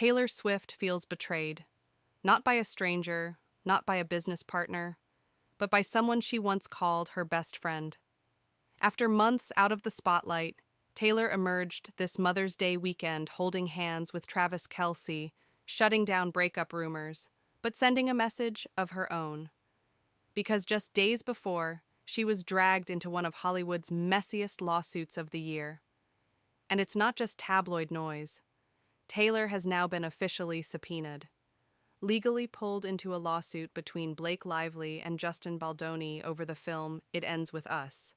Taylor Swift feels betrayed, not by a stranger, not by a business partner, but by someone she once called her best friend. After months out of the spotlight, Taylor emerged this Mother's Day weekend holding hands with Travis Kelce, shutting down breakup rumors, but sending a message of her own. Because just days before, she was dragged into one of Hollywood's messiest lawsuits of the year. And it's not just tabloid noise. Taylor has now been officially subpoenaed, legally pulled into a lawsuit between Blake Lively and Justin Baldoni over the film It Ends With Us.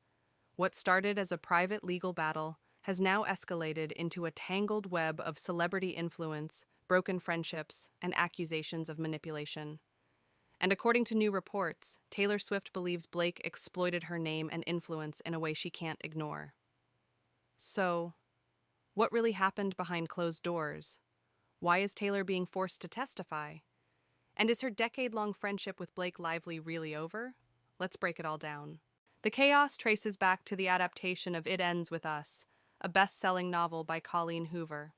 What started as a private legal battle has now escalated into a tangled web of celebrity influence, broken friendships, and accusations of manipulation. And according to new reports, Taylor Swift believes Blake exploited her name and influence in a way she can't ignore. So, what really happened behind closed doors? Why is Taylor being forced to testify? And is her decade-long friendship with Blake Lively really over? Let's break it all down. The chaos traces back to the adaptation of It Ends With Us, a best-selling novel by Colleen Hoover.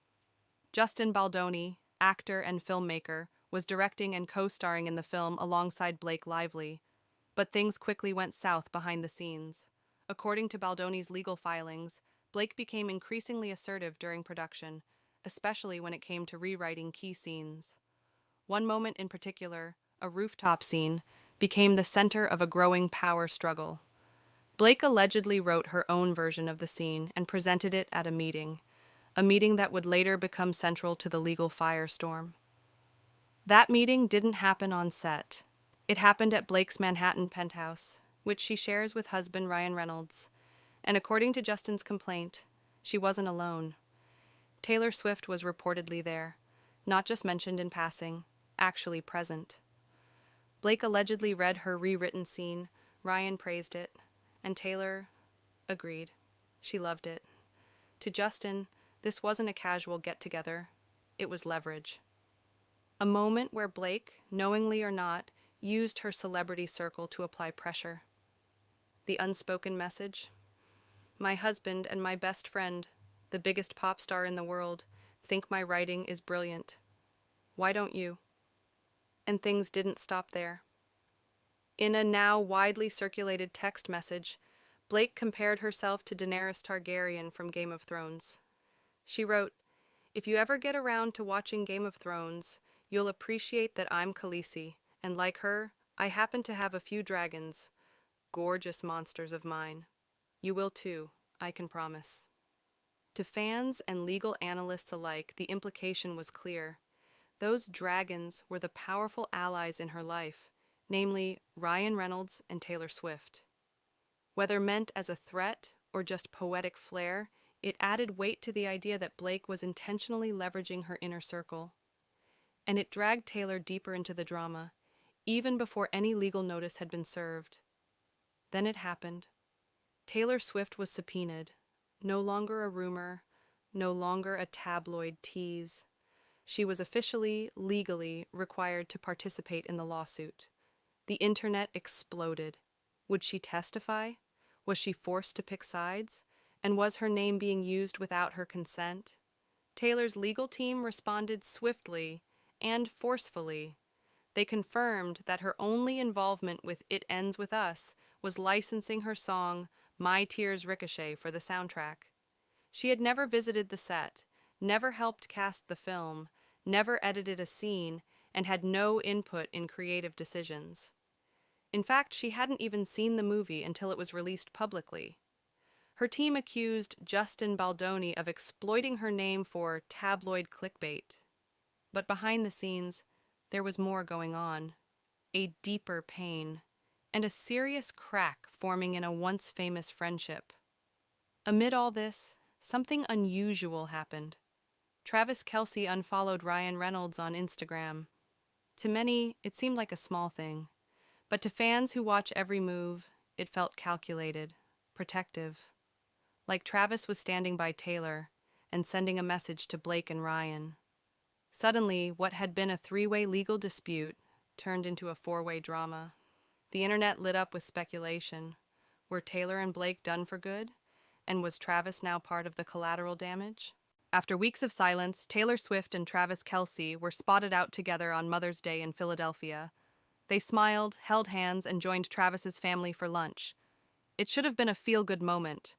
Justin Baldoni, actor and filmmaker, was directing and co-starring in the film alongside Blake Lively, but things quickly went south behind the scenes. According to Baldoni's legal filings, Blake became increasingly assertive during production, especially when it came to rewriting key scenes. One moment in particular, a rooftop scene, became the center of a growing power struggle. Blake allegedly wrote her own version of the scene and presented it at a meeting that would later become central to the legal firestorm. That meeting didn't happen on set. It happened at Blake's Manhattan penthouse, which she shares with husband Ryan Reynolds. And according to Justin's complaint, she wasn't alone. Taylor Swift was reportedly there, not just mentioned in passing, actually present. Blake allegedly read her rewritten scene, Ryan praised it, and Taylor agreed. She loved it. To Justin, this wasn't a casual get-together. It was leverage. A moment where Blake, knowingly or not, used her celebrity circle to apply pressure. The unspoken message: my husband and my best friend, the biggest pop star in the world, think my writing is brilliant. Why don't you? And things didn't stop there. In a now widely circulated text message, Blake compared herself to Daenerys Targaryen from Game of Thrones. She wrote, "If you ever get around to watching Game of Thrones, you'll appreciate that I'm Khaleesi, and like her, I happen to have a few dragons, gorgeous monsters of mine. You will too, I can promise." To fans and legal analysts alike, the implication was clear. Those dragons were the powerful allies in her life, namely Ryan Reynolds and Taylor Swift. Whether meant as a threat or just poetic flair, it added weight to the idea that Blake was intentionally leveraging her inner circle. And it dragged Taylor deeper into the drama, even before any legal notice had been served. Then it happened. Taylor Swift was subpoenaed, no longer a rumor, no longer a tabloid tease. She was officially, legally required to participate in the lawsuit. The internet exploded. Would she testify? Was she forced to pick sides? And was her name being used without her consent? Taylor's legal team responded swiftly and forcefully. They confirmed that her only involvement with It Ends With Us was licensing her song My Tears Ricochet for the soundtrack. She had never visited the set, never helped cast the film, never edited a scene, and had no input in creative decisions. In fact, she hadn't even seen the movie until it was released publicly. Her team accused Justin Baldoni of exploiting her name for tabloid clickbait. But behind the scenes, there was more going on, a deeper pain, and a serious crack forming in a once famous friendship. Amid all this, something unusual happened. Travis Kelce unfollowed Ryan Reynolds on Instagram. To many, it seemed like a small thing, but to fans who watch every move, it felt calculated, protective. Like Travis was standing by Taylor and sending a message to Blake and Ryan. Suddenly, what had been a three-way legal dispute turned into a four-way drama. The internet lit up with speculation. Were Taylor and Blake done for good? And was Travis now part of the collateral damage? After weeks of silence, Taylor Swift and Travis Kelce were spotted out together on Mother's Day in Philadelphia. They smiled, held hands, and joined Travis's family for lunch. It should have been a feel-good moment,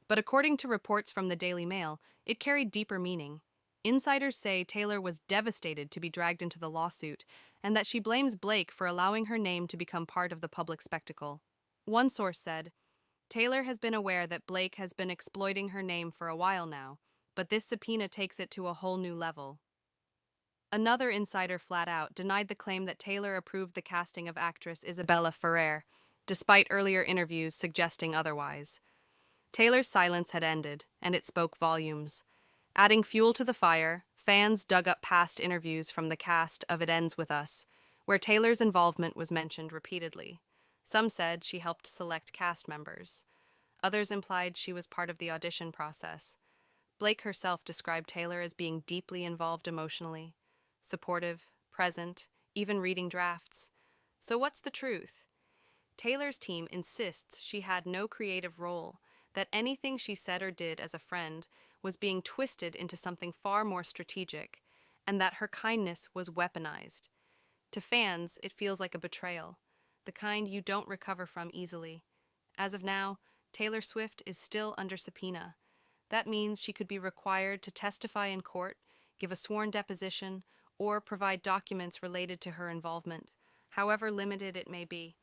but according to reports from the Daily Mail, it carried deeper meaning. Insiders say Taylor was devastated to be dragged into the lawsuit, and that she blames Blake for allowing her name to become part of the public spectacle. One source said, Taylor has been aware that Blake has been exploiting her name for a while now, but this subpoena takes it to a whole new level. Another insider flat out denied the claim that Taylor approved the casting of actress Isabella Ferrer, despite earlier interviews suggesting otherwise. Taylor's silence had ended, and it spoke volumes. Adding fuel to the fire, fans dug up past interviews from the cast of It Ends With Us, where Taylor's involvement was mentioned repeatedly. Some said she helped select cast members. Others implied she was part of the audition process. Blake herself described Taylor as being deeply involved emotionally, supportive, present, even reading drafts. So what's the truth? Taylor's team insists she had no creative role, that anything she said or did as a friend was being twisted into something far more strategic, and that her kindness was weaponized. To fans, it feels like a betrayal, the kind you don't recover from easily. As of now, Taylor Swift is still under subpoena. That means she could be required to testify in court, give a sworn deposition, or provide documents related to her involvement, however limited it may be.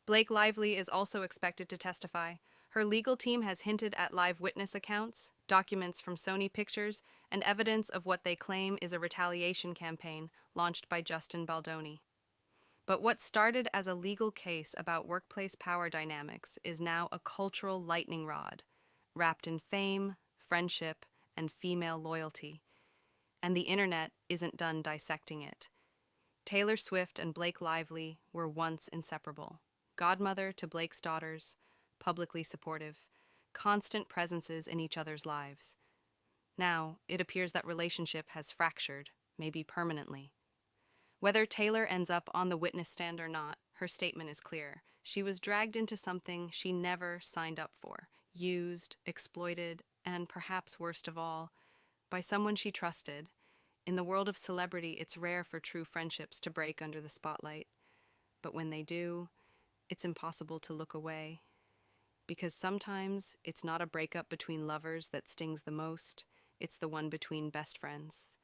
Blake Lively is also expected to testify. Her legal team has hinted at live witness accounts, documents from Sony Pictures, and evidence of what they claim is a retaliation campaign launched by Justin Baldoni. But what started as a legal case about workplace power dynamics is now a cultural lightning rod, wrapped in fame, friendship, and female loyalty. And the internet isn't done dissecting it. Taylor Swift and Blake Lively were once inseparable. Godmother to Blake's daughters, publicly supportive, constant presences in each other's lives. Now, it appears that relationship has fractured, maybe permanently. Whether Taylor ends up on the witness stand or not, her statement is clear. She was dragged into something she never signed up for, used, exploited, and perhaps worst of all, by someone she trusted. In the world of celebrity, it's rare for true friendships to break under the spotlight. But when they do, it's impossible to look away. Because sometimes it's not a breakup between lovers that stings the most, it's the one between best friends.